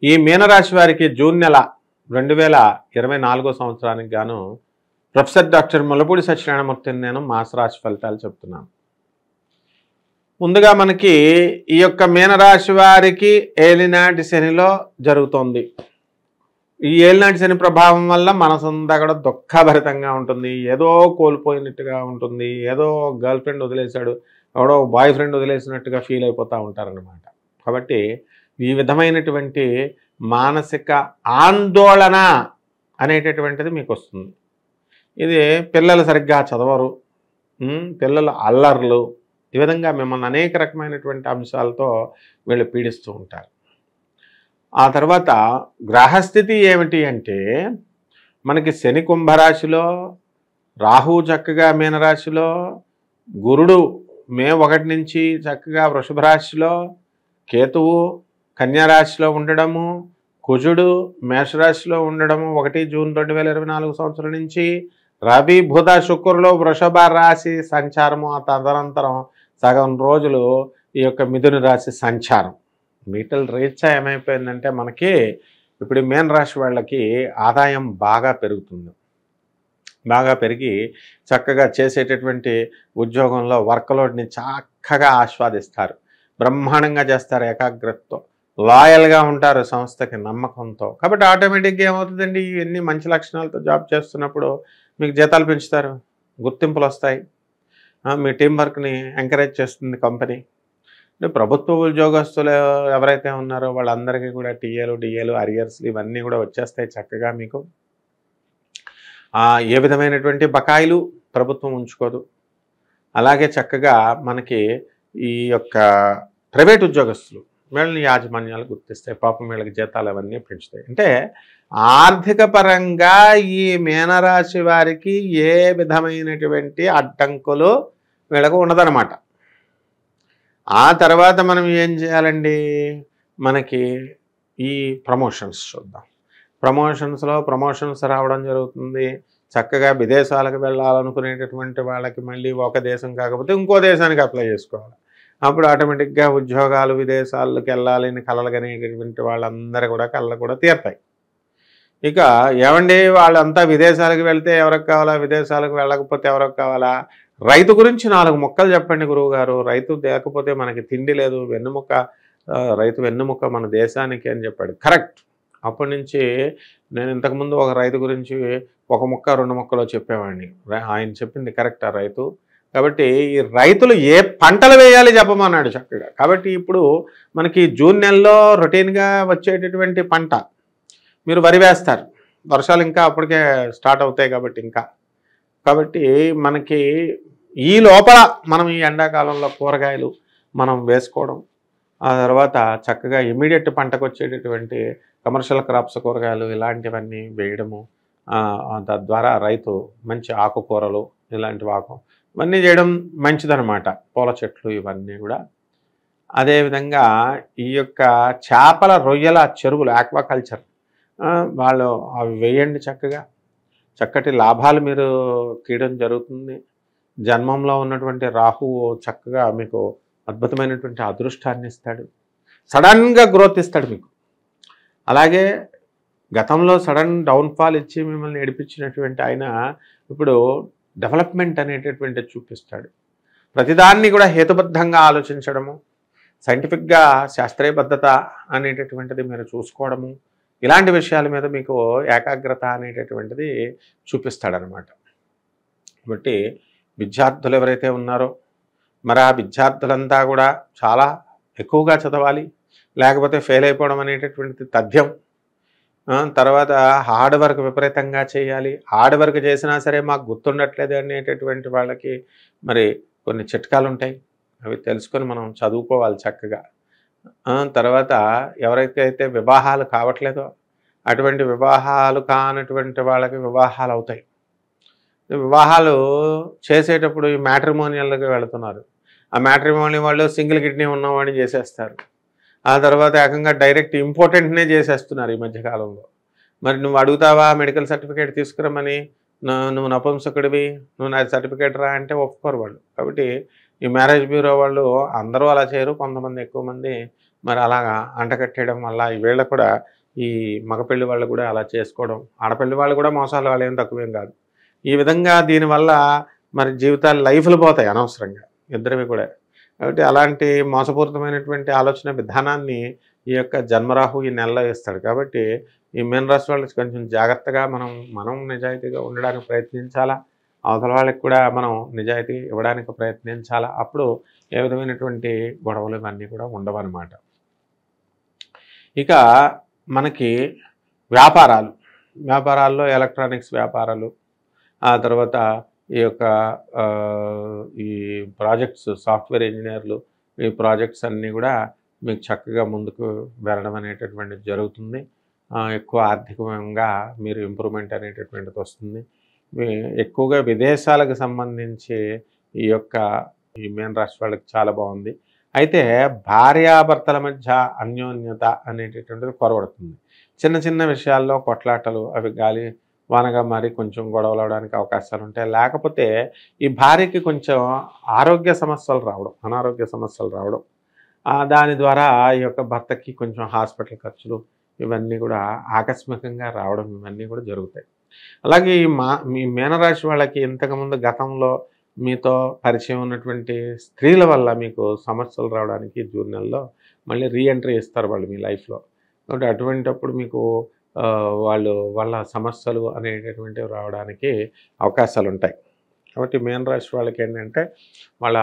ఈ మీనరాశి వారికి జూన్ నెల 2024 సంవత్సరానికి గాను ప్రొఫెసర్ డాక్టర్ ముల్లపూడి సత్యనారాయణమూర్తిని నేను మాసరాశి ఫలితాలు చెప్తున్నాను. ముందుగా మనకి ఈ యొక్క మీనరాశి వారికి ఏలినాటి శనిలో జరుగుతోంది. ఈ ఏలినాటి శని ప్రభావం వల్ల మనసంతా కూడా దుఃఖభరితంగా ఉంటుంది. ఏదో కోల్పోయినట్టుగా ఉంటుంది. ఏదో గర్ల్ ఫ్రెండ్ వదిలేశాడు, ఎవడో బాయ్ ఫ్రెండ్ వదిలేసినట్టుగా ఫీల్ అయిపోతూ ఉంటారనమాట. కాబట్టి ఈ విధమైనటువంటి మానసిక ఆందోళన అనేటటువంటిది మీకు వస్తుంది. ఇది పిల్లలు సరిగ్గా చదవరు, పిల్లలు అల్లర్లు, ఈ విధంగా మిమ్మల్ని అనేక రకమైనటువంటి అంశాలతో వీళ్ళు పీడిస్తూ ఉంటారు. ఆ తర్వాత గ్రహస్థితి ఏమిటి అంటే మనకి శని కుంభరాశిలో, రాహువు చక్కగా మీనరాశిలో, గురుడు మే 1 నుంచి చక్కగా వృషభ రాశిలో, కేతువు కన్యారాశిలో ఉండడము, కుజుడు మేషరాశిలో ఉండడము 1 జూన్ 2024 సంవత్సరం నుంచి, రవి బుధ శుక్రులు వృషభ రాశి సంచారము, ఆ తదనంతరం సగం రోజులు ఈ యొక్క మిథున రాశి సంచారం. వీటిల రీత్యా ఏమైపోయిందంటే మనకి ఇప్పుడు మీన రాశి వాళ్ళకి ఆదాయం బాగా పెరుగుతుంది. బాగా పెరిగి చక్కగా చేసేటటువంటి ఉద్యోగంలో వర్క్లోడ్ని చక్కగా ఆస్వాదిస్తారు, బ్రహ్మాండంగా చేస్తారు, ఏకాగ్రతతో లాయల్గా ఉంటారు సంస్థకి నమ్మకంతో. కాబట్టి ఆటోమేటిక్గా ఏమవుతుందండి, ఇవన్నీ మంచి లక్షణాలతో జాబ్ చేస్తున్నప్పుడు మీకు జీతాలు పెంచుతారు, గుర్తింపులు వస్తాయి, మీ టీం వర్క్ని ఎంకరేజ్ చేస్తుంది కంపెనీ. అంటే ప్రభుత్వ ఉద్యోగస్తులు ఎవరైతే ఉన్నారో వాళ్ళందరికీ కూడా టీఏలు డిఏలు అరియర్స్లు ఇవన్నీ కూడా వచ్చేస్తాయి చక్కగా. మీకు ఏ విధమైనటువంటి బకాయిలు ప్రభుత్వం ఉంచుకోదు. అలాగే చక్కగా మనకి ఈ యొక్క ప్రైవేట్ ఉద్యోగస్తులు వీళ్ళని యాజమాన్యాలు గుర్తిస్తాయి, పాపం వీళ్ళకి జీతాలు అవన్నీ పెంచుతాయి. అంటే ఆర్థిక పరంగా ఈ మీనరాశి వారికి ఏ విధమైనటువంటి అడ్డంకులు వీళ్ళకు ఉండదన్నమాట. ఆ తర్వాత మనం ఏం చేయాలండి, మనకి ఈ ప్రమోషన్స్ చూద్దాం. ప్రమోషన్స్ రావడం జరుగుతుంది. చక్కగా విదేశాలకు వెళ్ళాలనుకునేటటువంటి వాళ్ళకి మళ్ళీ ఒక దేశం కాకపోతే ఇంకో దేశానికి అప్లై చేసుకోవాలి. అప్పుడు ఆటోమేటిక్గా ఉద్యోగాలు విదేశాలకు వెళ్ళాలని కలలుగనేటటువంటి వాళ్ళందరూ కూడా కళ్ళు కూడా తీరుతాయి. ఇక ఏమండి వాళ్ళంతా విదేశాలకు వెళ్తే ఎవరికి కావాలా, విదేశాలకు వెళ్ళకపోతే ఎవరికి కావాలా? రైతు గురించి 4 ముక్కలు చెప్పండి గురువుగారు. రైతు లేకపోతే మనకి తిండి లేదు, వెన్నుముక్క, రైతు వెన్నుముక్క మన దేశానికి అని చెప్పాడు. కరెక్ట్. అప్పటి నుంచి నేను ఇంతకుముందు ఒక రైతు గురించి 1 ముక్క 2 ముక్కలో చెప్పేవాడిని. ఆయన చెప్పింది కరెక్ట్ ఆ రైతు. కాబట్టి ఈ రైతులు ఏ పంటలు వేయాలి చెప్పమన్నాడు చక్కగా. కాబట్టి ఇప్పుడు మనకి జూన్ నెలలో రొటీన్గా వచ్చేటటువంటి పంట మీరు వరి వేస్తారు. వర్షాలు ఇంకా అప్పటికే స్టార్ట్ అవుతాయి కాబట్టి మనకి ఈ లోపల మనం ఈ ఎండాకాలంలో కూరగాయలు మనం వేసుకోవడం, ఆ తర్వాత చక్కగా ఇమీడియట్ పంటకు వచ్చేటటువంటి కమర్షియల్ క్రాప్స్ కూరగాయలు ఇలాంటివన్నీ వేయడము, తద్వారా రైతు మంచి ఆకుకూరలు ఇలాంటివి ఇవన్నీ చేయడం మంచిదన్నమాట. పూల చెట్లు ఇవన్నీ కూడా. అదేవిధంగా ఈ యొక్క చేపల రొయ్యల చెరువులు ఆక్వాకల్చర్ వాళ్ళు అవి వేయండి చక్కగా. చక్కటి లాభాలు మీరు తీయడం జరుగుతుంది. జన్మంలో ఉన్నటువంటి రాహువు చక్కగా మీకు అద్భుతమైనటువంటి అదృష్టాన్ని ఇస్తాడు, సడన్గా గ్రోత్ ఇస్తాడు మీకు. అలాగే గతంలో సడన్ డౌన్ఫాల్ ఇచ్చి మిమ్మల్ని ఏడిపించినటువంటి ఆయన ఇప్పుడు డెవలప్మెంట్ అనేటటువంటి చూపిస్తాడు. ప్రతిదాన్ని కూడా హేతుబద్ధంగా ఆలోచించడము, సైంటిఫిక్గా శాస్త్రీయబద్ధత అనేటటువంటిది మీరు చూసుకోవడము, ఇలాంటి విషయాల మీద మీకు ఏకాగ్రత అనేటటువంటిది చూపిస్తాడనమాట. కాబట్టి విద్యార్థులు ఎవరైతే ఉన్నారో మరి ఆ విద్యార్థులంతా కూడా చాలా ఎక్కువగా చదవాలి, లేకపోతే ఫెయిల్ అయిపోవడం అనేటటువంటిది తథ్యం. తర్వాత హార్డ్ వర్క్ విపరీతంగా చేయాలి. హార్డ్ వర్క్ చేసినా సరే మాకు గుర్తుండట్లేదు అనేటటువంటి వాళ్ళకి మరి కొన్ని చిట్కాలు ఉంటాయి, అవి తెలుసుకొని మనం చదువుకోవాలి చక్కగా. తర్వాత ఎవరికైతే వివాహాలు కావట్లేదో అటువంటి వివాహాలు కానటువంటి వాళ్ళకి వివాహాలు అవుతాయి. వివాహాలు చేసేటప్పుడు ఈ మ్యాట్రిమోనియల్కి వెళుతున్నారు. ఆ మ్యాట్రిమోనియల్ వాళ్ళు సింగిల్ కిడ్నీ ఉన్నవాడిని చేసేస్తారు. ఆ తర్వాత ఏకంగా డైరెక్ట్ ఇంపార్టెంట్నే చేసేస్తున్నారు ఈ మధ్యకాలంలో. మరి నువ్వు అడుగుతావా మెడికల్ సర్టిఫికేట్ తీసుకురమ్మని, నువ్వు నపుంసకుడివి, నువ్వు నా సర్టిఫికేట్ రా అంటే ఒప్పుకోరు వాళ్ళు. కాబట్టి ఈ మ్యారేజ్ బ్యూరో వాళ్ళు అందరూ అలా చేయరు, కొంతమంది ఎక్కువ మంది మరి అలాగా అంటకట్టేయడం వల్ల ఈ వీళ్ళ కూడా ఈ మగపెళ్లి వాళ్ళు కూడా అలా చేసుకోవడం, ఆడపెళ్లి వాళ్ళు కూడా మోసాలు వాళ్ళు ఏం తక్కువేం కాదు. ఈ విధంగా దీనివల్ల మరి జీవితాలు లైఫ్లు పోతాయి అనవసరంగా ఇద్దరివి కూడా. కాబట్టి అలాంటి మోసపూరితమైనటువంటి ఆలోచన విధానాన్ని ఈ యొక్క జన్మరాహు ఈ నెలలో ఇస్తాడు. కాబట్టి ఈ మీన రాశి వాళ్ళు కొంచెం జాగ్రత్తగా మనం నిజాయితీగా ఉండడానికి ప్రయత్నించాలా, అవతల వాళ్ళకి కూడా మనం నిజాయితీ ఇవ్వడానికి ప్రయత్నించాలా. అప్పుడు ఏ విధమైనటువంటి గొడవలు ఇవన్నీ కూడా ఉండవన్నమాట. ఇక మనకి వ్యాపారాల్లో ఎలక్ట్రానిక్స్ వ్యాపారాలు, ఆ తర్వాత ఈ యొక్క ఈ ప్రాజెక్ట్స్, సాఫ్ట్వేర్ ఇంజనీర్లు, ఈ ప్రాజెక్ట్స్ అన్నీ కూడా మీకు చక్కగా ముందుకు వెళ్ళడం అనేటటువంటిది జరుగుతుంది. ఎక్కువ ఆర్థికంగా మీరు ఇంప్రూవ్మెంట్ అనేటటువంటిది వస్తుంది. ఎక్కువగా విదేశాలకు సంబంధించి ఈ మీన రాశి వాళ్ళకి చాలా బాగుంది. అయితే భార్యాభర్తల మధ్య అన్యోన్యత అనేటటువంటిది కొరవడుతుంది. చిన్న చిన్న విషయాల్లో కొట్లాటలు అవి గాలి వానగా మారి కొంచెం గొడవలు అవడానికి అవకాశాలు ఉంటాయి. లేకపోతే ఈ భార్యకి కొంచెం ఆరోగ్య సమస్యలు రావడం, అనారోగ్య సమస్యలు రావడం, దాని ద్వారా ఈ యొక్క భర్తకి కొంచెం హాస్పిటల్ ఖర్చులు ఇవన్నీ కూడా ఆకస్మికంగా రావడం ఇవన్నీ కూడా జరుగుతాయి. అలాగే మీ మీనరాశి వాళ్ళకి ఇంతకుముందు గతంలో మీతో పరిచయం ఉన్నటువంటి స్త్రీల వల్ల మీకు సమస్యలు రావడానికి జూన్ నెలలో మళ్ళీ రీఎంట్రీ ఇస్తారు వాళ్ళు మీ లైఫ్లో. కాబట్టి అటువంటిప్పుడు మీకు వాళ్ళ సమస్యలు అనేటటువంటివి రావడానికి అవకాశాలు ఉంటాయి. కాబట్టి మీన రాశి వాళ్ళకి ఏంటంటే వాళ్ళ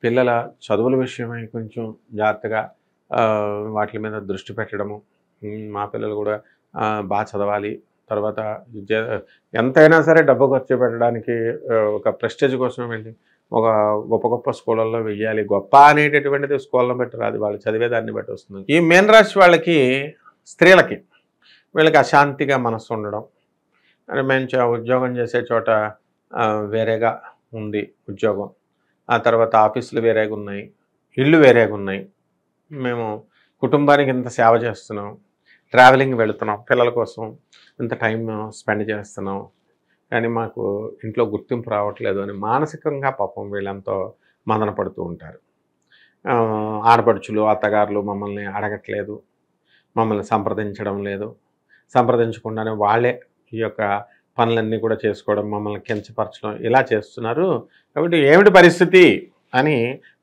పిల్లల చదువుల విషయమై కొంచెం జాగ్రత్తగా వాటి మీద దృష్టి పెట్టడము. మా పిల్లలు కూడా బాగా చదవాలి, తర్వాత ఎంతైనా సరే డబ్బు ఖర్చు పెట్టడానికి ఒక ప్రెస్టేజ్ కోసం వెళ్ళి ఒక గొప్ప స్కూళ్ళల్లో వెయ్యాలి. గొప్ప అనేటటువంటిది స్కూల్లో బట్టి రాదు, వాళ్ళు చదివేదాన్ని బట్టి వస్తుంది. ఈ మీన రాశి వాళ్ళకి స్త్రీలకి వీళ్ళకి అశాంతిగా మనసు ఉండడం, అంటే మంచి ఉద్యోగం చేసే చోట వేరేగా ఉంది ఉద్యోగం, ఆ తర్వాత ఆఫీసులు వేరేగా ఉన్నాయి, ఇళ్ళు వేరేగా ఉన్నాయి, మేము కుటుంబానికి ఇంత సేవ చేస్తున్నాం, ట్రావెలింగ్ వెళుతున్నాం, పిల్లల కోసం ఇంత టైం స్పెండ్ చేస్తున్నాం, కానీ మాకు ఇంట్లో గుర్తింపు రావట్లేదు అని మానసికంగా పాపం వీళ్ళంతో మదన పడుతూ ఉంటారు. ఆడపడుచులు అత్తగారులు మమ్మల్ని అడగట్లేదు, మమ్మల్ని సంప్రదించడం లేదు, సంప్రదించకుండానే వాళ్ళే ఈ యొక్క పనులన్నీ కూడా చేసుకోవడం, మమ్మల్ని కించపరచడం ఇలా చేస్తున్నారు. కాబట్టి ఏమిటి పరిస్థితి అని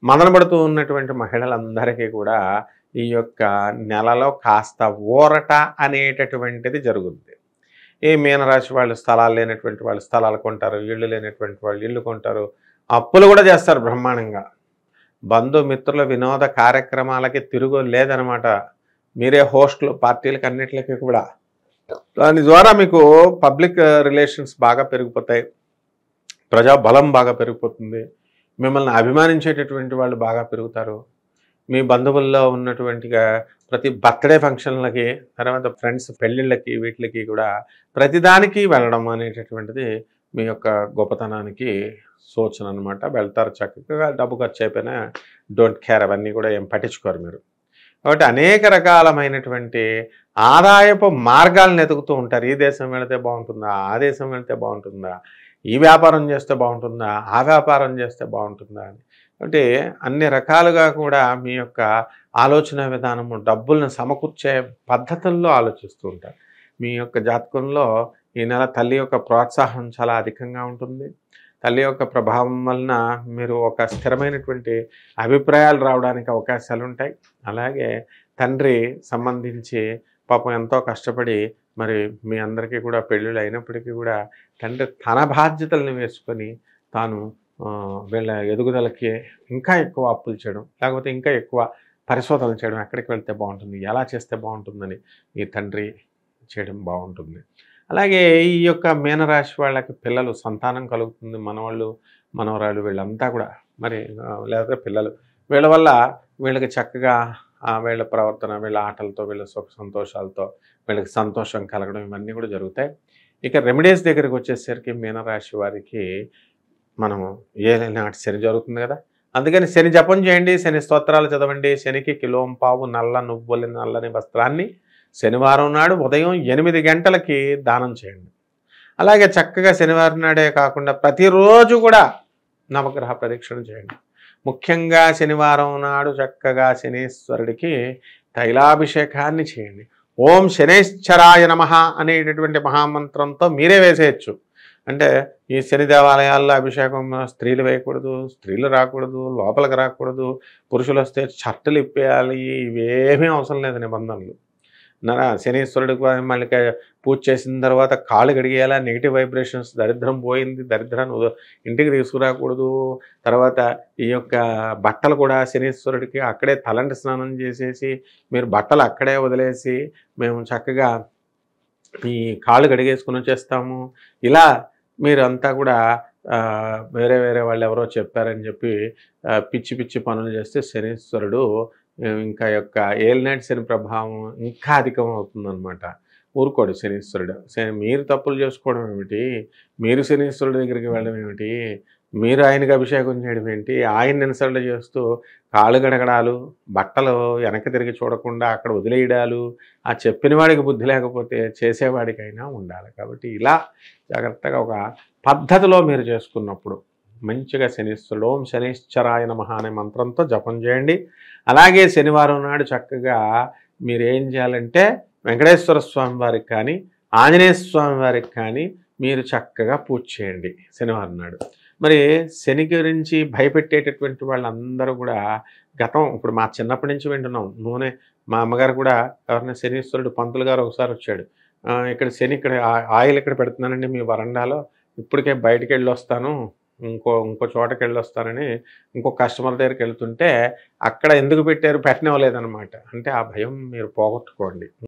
మదనపడుతూ ఉన్నటువంటి మహిళలందరికీ కూడా ఈ యొక్క నెలలో కాస్త ఊరట అనేటటువంటిది జరుగుద్ది. ఈ మీనరాశి వాళ్ళు స్థలాలు లేనటువంటి వాళ్ళు స్థలాలు కొంటారు, ఇళ్ళు లేనటువంటి వాళ్ళు ఇళ్ళు కొంటారు, అప్పులు కూడా చేస్తారు బ్రహ్మాండంగా. బంధుమిత్రుల వినోద కార్యక్రమాలకి తిరుగు లేదనమాట. మీరే హోస్టులు పార్టీలకు అన్నిటికీ కూడా. దాని ద్వారా మీకు పబ్లిక్ రిలేషన్స్ బాగా పెరిగిపోతాయి, ప్రజాబలం బాగా పెరిగిపోతుంది, మిమ్మల్ని అభిమానించేటటువంటి వాళ్ళు బాగా పెరుగుతారు. మీ బంధువుల్లో ఉన్నటువంటిగా ప్రతి బర్త్డే ఫంక్షన్లకి, తర్వాత ఫ్రెండ్స్ పెళ్ళిళ్ళకి, వీటికి కూడా ప్రతిదానికి వెళ్ళడం అనేటటువంటిది మీ యొక్క గొప్పతనానికి సూచన అనమాట. వెళ్తారు చక్కగా, డబ్బు ఖర్చు అయిపోయినా డోంట్ కేర్, అవన్నీ కూడా ఏం పట్టించుకోరు మీరు. కాబట్టి అనేక రకాలమైనటువంటి ఆదాయపు మార్గాలను ఎదుగుతూ ఉంటారు. ఈ దేశం వెళితే బాగుంటుందా, ఆ దేశం వెళితే బాగుంటుందా, ఈ వ్యాపారం చేస్తే బాగుంటుందా, ఆ వ్యాపారం చేస్తే బాగుంటుందా అని. అంటే అన్ని రకాలుగా కూడా మీ యొక్క ఆలోచన విధానము డబ్బులను సమకూర్చే పద్ధతుల్లో ఆలోచిస్తూ ఉంటారు. మీ యొక్క జాతకంలో ఈ నెల తల్లి యొక్క ప్రోత్సాహం చాలా అధికంగా ఉంటుంది. తల్లి యొక్క ప్రభావం వలన మీరు ఒక స్థిరమైనటువంటి అభిప్రాయాలు రావడానికి అవకాశాలు ఉంటాయి. అలాగే తండ్రి సంబంధించి పాపం ఎంతో కష్టపడి మరి మీ అందరికీ కూడా పెళ్ళిళ్ళు అయినప్పటికీ కూడా తండ్రి తన బాధ్యతలను వేసుకొని తాను వీళ్ళ ఎదుగుదలకి ఇంకా ఎక్కువ అప్పులు చేయడం, లేకపోతే ఇంకా ఎక్కువ పరిశోధనలు చేయడం, ఎక్కడికి వెళ్తే బాగుంటుంది, ఎలా చేస్తే బాగుంటుందని ఈ తండ్రి చేయడం బాగుంటుంది. అలాగే ఈ యొక్క మీనరాశి వాళ్ళకి పిల్లలు సంతానం కలుగుతుంది, మనవాళ్ళు మనవరాలు వీళ్ళంతా కూడా మరి లేకపోతే పిల్లలు వీళ్ళ వల్ల వీళ్ళకి చక్కగా వీళ్ళ ప్రవర్తన, వీళ్ళ ఆటలతో, వీళ్ళ సుఖ సంతోషాలతో వీళ్ళకి సంతోషం కలగడం ఇవన్నీ కూడా జరుగుతాయి. ఇక రెమెడీస్ దగ్గరికి వచ్చేసరికి మీనరాశి వారికి మనము ఏనాటి శని జరుగుతుంది కదా, అందుకని శని జపం చేయండి, శని స్తోత్రాలు చదవండి, శనికి కిలోంపావు నల్ల నువ్వుల నల్లని వస్త్రాన్ని శనివారం నాడు ఉదయం 8 గంటలకి దానం చేయండి. అలాగే చక్కగా శనివారం నాడే కాకుండా ప్రతిరోజు కూడా నవగ్రహ ప్రదక్షిణ చేయండి. ముఖ్యంగా శనివారం నాడు చక్కగా శనీశ్వరుడికి తైలాభిషేకాన్ని చేయండి. ఓం శనైశ్చరాయ నమః అనేటటువంటి మహామంత్రంతో మీరే వేసేయచ్చు. అంటే ఈ శని దేవాలయాల్లో అభిషేకం స్త్రీలు వేయకూడదు, స్త్రీలు రాకూడదు, లోపలికి రాకూడదు, పురుషులు వస్తే షర్టులు ఇప్పేయాలి, ఇవేమీ అవసరం లేదు నిబంధనలు. శనీశ్వరుడికి మళ్ళీ పూజ చేసిన తర్వాత కాళ్ళు కడిగేయాలా, నెగిటివ్ వైబ్రేషన్స్, దరిద్రం పోయింది, దరిద్రాన్ని ఇంటికి తీసుకురాకూడదు. తర్వాత ఈ యొక్క బట్టలు కూడా శనీశ్వరుడికి అక్కడే తలంటి స్నానం చేసేసి మీరు బట్టలు అక్కడే వదిలేసి మేము చక్కగా ఈ కాళ్ళు కడిగేసుకుని వచ్చేస్తాము. ఇలా మీరు అంతా కూడా వేరే వేరే వాళ్ళు ఎవరో చెప్పారని చెప్పి పిచ్చి పిచ్చి పనులు చేస్తే శనీశ్వరుడు ఇంకా యొక్క ఏలినాటి శని ప్రభావం ఇంకా అధికం అవుతుందన్నమాట. ఊరుకోడు శనీశ్వరుడు. మీరు తప్పులు చేసుకోవడం ఏమిటి, మీరు శనీశ్వరుడి దగ్గరికి వెళ్ళడం ఏమిటి, మీరు ఆయనకి అభిషేకం చేయడం ఏంటి, ఆయన ఇన్సల్ట్ చేస్తూ కాళ్ళు గడగడాలు, బట్టలు వెనక్కి తిరిగి చూడకుండా అక్కడ వదిలేయడాలు, ఆ చెప్పిన వాడికి బుద్ధి లేకపోతే చేసేవాడికైనా ఉండాలి. కాబట్టి ఇలా జాగ్రత్తగా ఒక పద్ధతిలో మీరు చేసుకున్నప్పుడు మంచిగా శనీశ్వరుడు ఓం శనైశ్చరాయ నమః అనే మంత్రంతో జపం చేయండి. అలాగే శనివారం నాడు చక్కగా మీరు ఏం చేయాలంటే వెంకటేశ్వర స్వామి వారికి కానీ ఆంజనేయ స్వామి వారికి కానీ మీరు చక్కగా పూజ చేయండి శనివారం నాడు. మరి శని గురించి భయపెట్టేటటువంటి వాళ్ళందరూ కూడా ఇప్పుడు మా చిన్నప్పటి నుంచి వింటున్నాం. మా అమ్మగారు కూడా ఎవరైనా శనీశ్వరుడు పంతులు గారు ఒకసారి వచ్చాడు, ఇక్కడ శని ఇక్కడ ఆయిల్ ఇక్కడ పెడుతున్నానండి మీ వరండాలో, ఇప్పటికే బయటికి వెళ్ళి వస్తాను, ఇంకో చోటకి వెళ్ళి వస్తానని ఇంకో కస్టమర్ దగ్గరికి వెళ్తుంటే అక్కడ ఎందుకు పెట్టారు, పెట్టనివ్వలేదన్నమాట. అంటే ఆ భయం మీరు పోగొట్టుకోండి.